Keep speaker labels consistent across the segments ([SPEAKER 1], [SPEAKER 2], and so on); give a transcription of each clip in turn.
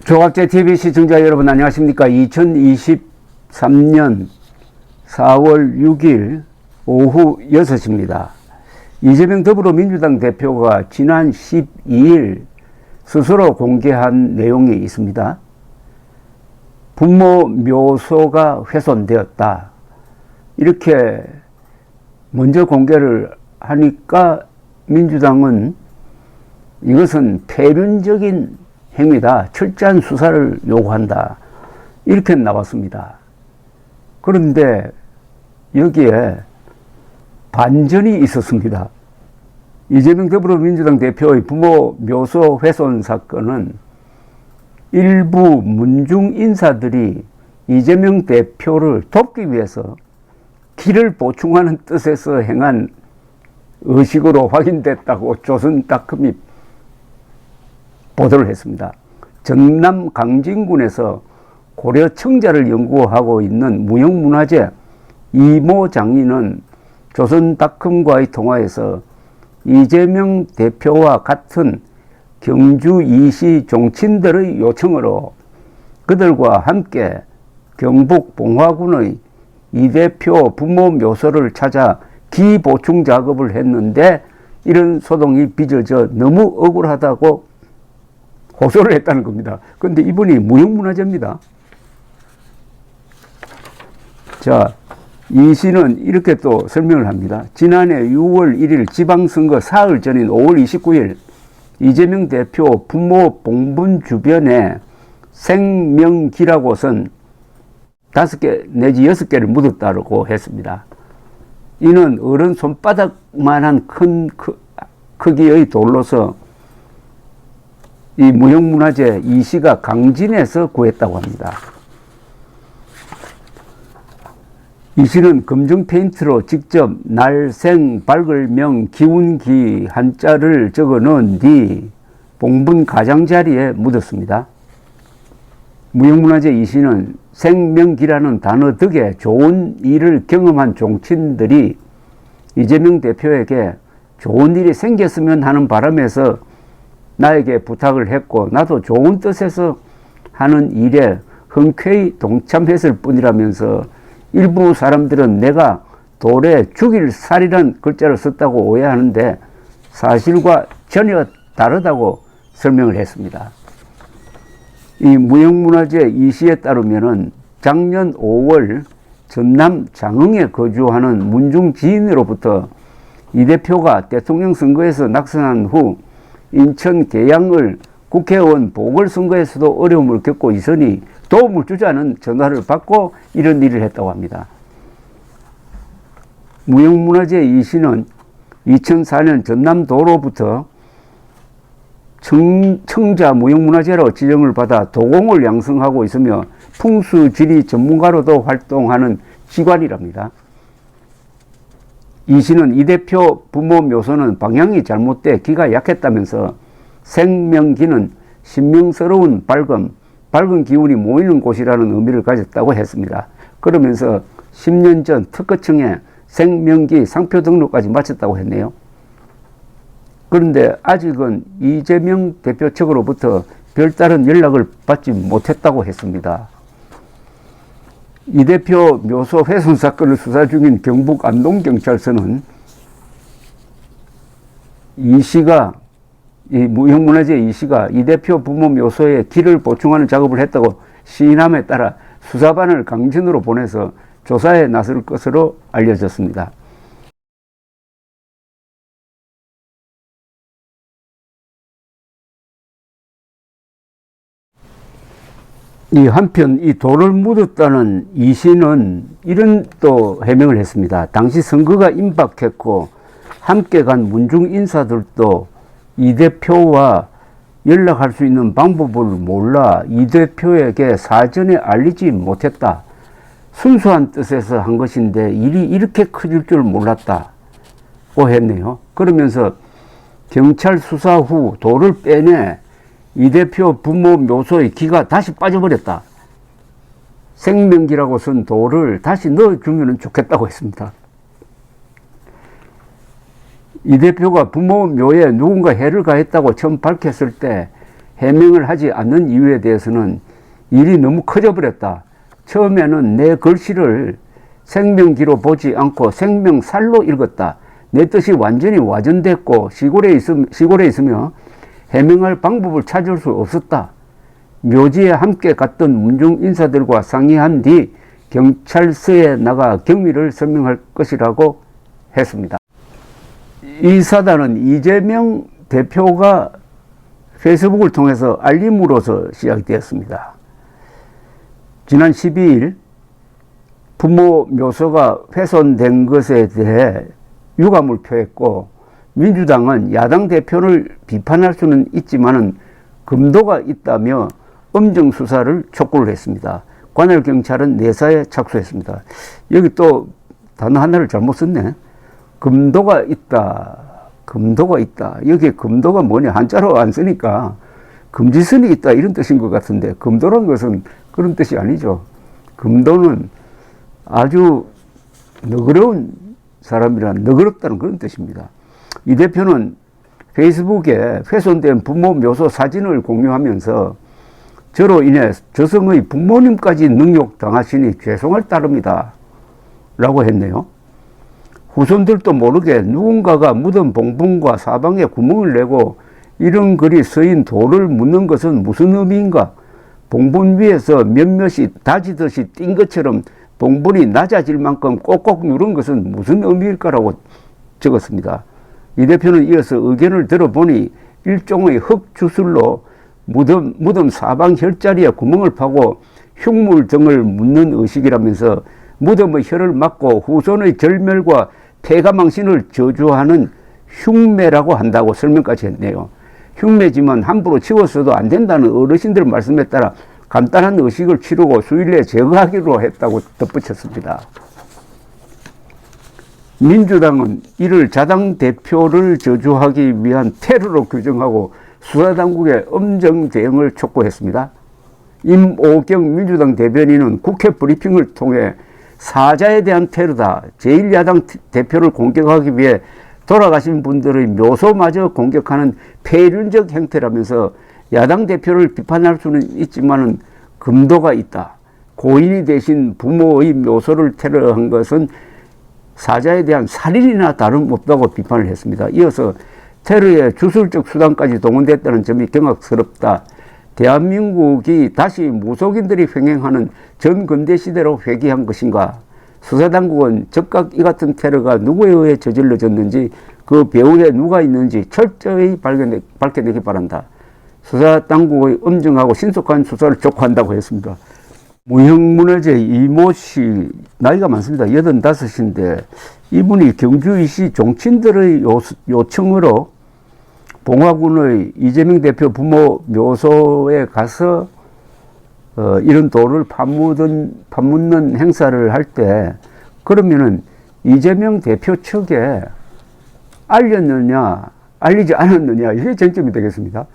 [SPEAKER 1] 조갑제TV 시청자 여러분 안녕하십니까. 2023년 4월 6일 오후 6시입니다. 이재명 더불어민주당 대표가 지난 12일 스스로 공개한 내용이 있습니다. 부모 묘소가 훼손되었다. 이렇게 먼저 공개를 하니까 민주당은 이것은 폐륜적인 행위다. 철저한 수사를 요구한다. 이렇게 나왔습니다. 그런데 여기에 반전이 있었습니다. 이재명 더불어민주당 대표의 부모 묘소 훼손 사건은 일부 문중 인사들이 이재명 대표를 돕기 위해서 기를 보충하는 뜻에서 행한 의식으로 확인됐다고 조선닷컴이 보도를 했습니다. 전남 강진군에서 고려 청자를 연구하고 있는 무형문화재 이모 장인은 조선닷컴과의 통화에서 이재명 대표와 같은 경주 이시 종친들의 요청으로 그들과 함께 경북 봉화군의 이 대표 부모 묘소를 찾아 기 보충 작업을 했는데 이런 소동이 빚어져 너무 억울하다고 호소를 했다는 겁니다. 그런데 이분이 무형문화재입니다. 자, 이 시는 이렇게 또 설명을 합니다. 지난해 6월 1일 지방선거 사흘 전인 5월 29일 이재명 대표 부모 봉분 주변에 생명기라고 쓴 5개 내지 6개를 묻었다고 했습니다. 이는 어른 손바닥만한 큰 크기의 돌로서 이 무형문화재 이 시가 강진에서 구했다고 합니다. 이 시는 검정 페인트로 직접 날, 생, 밝을 명, 기운기 한자를 적어 넣은 뒤 봉분 가장자리에 묻었습니다. 무형문화재 이 시는 생명기라는 단어 덕에 좋은 일을 경험한 종친들이 이재명 대표에게 좋은 일이 생겼으면 하는 바람에서 나에게 부탁을 했고 나도 좋은 뜻에서 하는 일에 흔쾌히 동참했을 뿐이라면서 일부 사람들은 내가 돌에 죽일 살이란 글자를 썼다고 오해하는데 사실과 전혀 다르다고 설명을 했습니다. 이 무형문화재 이 시에 따르면은 작년 5월 전남 장흥에 거주하는 문중 지인으로부터 이 대표가 대통령 선거에서 낙선한 후 인천 계양을 국회의원 보궐선거에서도 어려움을 겪고 있으니 도움을 주자는 전화를 받고 이런 일을 했다고 합니다. 무형문화재 이 시는 2004년 전남도로부터 청자 무형문화재로 지정을 받아 도공을 양성하고 있으며 풍수지리 전문가로도 활동하는 기관이랍니다. 이 시는 이 대표 부모 묘소는 방향이 잘못돼 기가 약했다면서 생명기는 신명스러운 밝은 기운이 모이는 곳이라는 의미를 가졌다고 했습니다. 그러면서 10년 전 특허청에 생명기 상표 등록까지 마쳤다고 했네요. 그런데 아직은 이재명 대표 측으로부터 별다른 연락을 받지 못했다고 했습니다. 이 대표 묘소 훼손 사건을 수사 중인 경북 안동경찰서는 이 시가 이 무형문화재 이 시가 이 대표 부모 묘소에 기를 보충하는 작업을 했다고 시인함에 따라 수사반을 강진으로 보내서 조사에 나설 것으로 알려졌습니다. 이 한편 이 돌을 묻었다는 이 시는 이런 또 해명을 했습니다. 당시 선거가 임박했고 함께 간 문중 인사들도 이 대표와 연락할 수 있는 방법을 몰라 이 대표에게 사전에 알리지 못했다. 순수한 뜻에서 한 것인데 일이 이렇게 커질 줄 몰랐다고 했네요. 그러면서 경찰 수사 후 돌을 빼내 이 대표 부모 묘소의 기가 다시 빠져버렸다. 생명기라고 쓴 돌을 다시 넣어주면 좋겠다고 했습니다. 이 대표가 부모 묘에 누군가 해를 가했다고 처음 밝혔을 때 해명을 하지 않는 이유에 대해서는 일이 너무 커져버렸다. 처음에는 내 글씨를 생명기로 보지 않고 생명살로 읽었다. 내 뜻이 완전히 와전됐고 시골에 있으며 해명할 방법을 찾을 수 없었다. 묘지에 함께 갔던 문중 인사들과 상의한 뒤 경찰서에 나가 경위를 설명할 것이라고 했습니다. 이 사단은 이재명 대표가 페이스북을 통해서 알림으로서 시작되었습니다. 지난 12일 부모 묘소가 훼손된 것에 대해 유감을 표했고, 민주당은 야당 대표를 비판할 수는 있지만은 금도가 있다며 엄정 수사를 촉구를 했습니다. 관할 경찰은 내사에 착수했습니다. 여기 또 단어 하나를 잘못 썼네. 금도가 있다. 금도가 있다. 여기에 금도가 뭐냐? 한자로 안 쓰니까 금지선이 있다 이런 뜻인 것 같은데, 금도란 것은 그런 뜻이 아니죠. 금도는 아주 너그러운 사람이란, 너그럽다는 그런 뜻입니다. 이 대표는 페이스북에 훼손된 부모 묘소 사진을 공유하면서 저로 인해 저승의 부모님까지 능욕당하시니 죄송할 따름이다 라고 했네요. 후손들도 모르게 누군가가 묻은 봉분과 사방에 구멍을 내고 이런 글이 쓰인 돌을 묻는 것은 무슨 의미인가? 봉분 위에서 몇몇이 다지듯이 띈 것처럼 봉분이 낮아질 만큼 꼭꼭 누른 것은 무슨 의미일까라고 적었습니다. 이 대표는 이어서 의견을 들어보니 일종의 흙주술로 무덤 사방 혈자리에 구멍을 파고 흉물 등을 묻는 의식이라면서 무덤의 혈을 막고 후손의 절멸과 폐가망신을 저주하는 흉매라고 한다고 설명까지 했네요. 흉매지만 함부로 치워서도 안 된다는 어르신들 말씀에 따라 간단한 의식을 치르고 수일 내에 제거하기로 했다고 덧붙였습니다. 민주당은 이를 자당 대표를 저주하기 위한 테러로 규정하고 수사당국의 엄정 대응을 촉구했습니다. 임오경 민주당 대변인은 국회 브리핑을 통해 사자에 대한 테러다, 제1야당 대표를 공격하기 위해 돌아가신 분들의 묘소마저 공격하는 폐륜적 행태라면서 야당 대표를 비판할 수는 있지만은 금도가 있다. 고인이 되신 부모의 묘소를 테러한 것은 사자에 대한 살인이나 다름없다고 비판을 했습니다. 이어서 테러에 주술적 수단까지 동원됐다는 점이 경악스럽다. 대한민국이 다시 무속인들이 횡행하는 전근대 시대로 회귀한 것인가? 수사당국은 즉각 이 같은 테러가 누구에 의해 저질러졌는지, 그 배후에 누가 있는지 철저히 밝혀내기 바란다. 수사당국의 엄정하고 신속한 수사를 촉구한다고 했습니다. 무형문화재 이모 씨, 나이가 많습니다. 85인데 이분이 경주이시 종친들의 요청으로 봉화군의 이재명 대표 부모 묘소에 가서 이런 돌을 파묻는 행사를 할 때, 그러면은 이재명 대표 측에 알렸느냐 알리지 않았느냐, 이게 쟁점이 되겠습니다.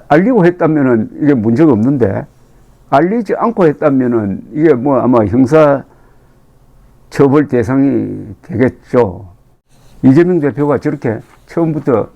[SPEAKER 1] 알리고 했다면은 이게 문제가 없는데, 알리지 않고 했다면은 이게 뭐 아마 형사 처벌 대상이 되겠죠. 이재명 대표가 저렇게 처음부터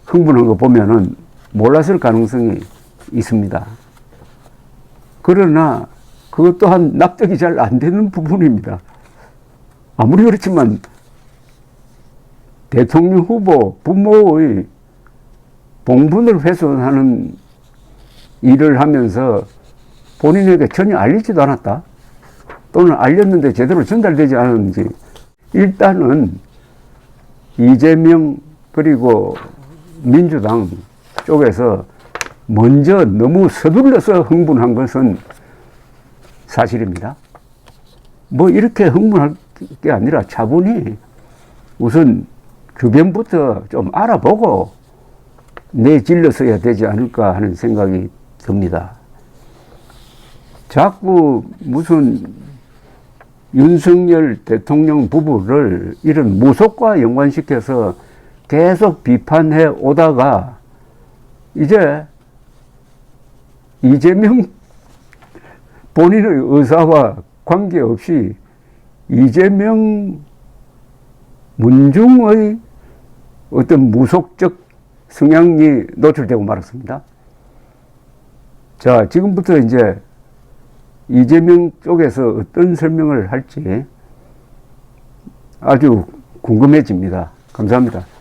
[SPEAKER 1] 흥분한 거 보면은 몰랐을 가능성이 있습니다. 그러나 그것 또한 납득이 잘 안 되는 부분입니다. 아무리 그렇지만 대통령 후보 부모의 봉분을 훼손하는 일을 하면서 본인에게 전혀 알리지도 않았다, 또는 알렸는데 제대로 전달되지 않았는지, 일단은 이재명 그리고 민주당 쪽에서 먼저 너무 서둘러서 흥분한 것은 사실입니다. 뭐 이렇게 흥분할 게 아니라 차분히 우선 주변부터 좀 알아보고 내질러서야 되지 않을까 하는 생각이 듭니다. 자꾸 무슨 윤석열 대통령 부부를 이런 무속과 연관시켜서 계속 비판해 오다가 이제 이재명 본인의 의사와 관계없이 이재명 문중의 어떤 무속적 성향이 노출되고 말았습니다. 자, 지금부터 이제 이재명 쪽에서 어떤 설명을 할지 아주 궁금해집니다. 감사합니다.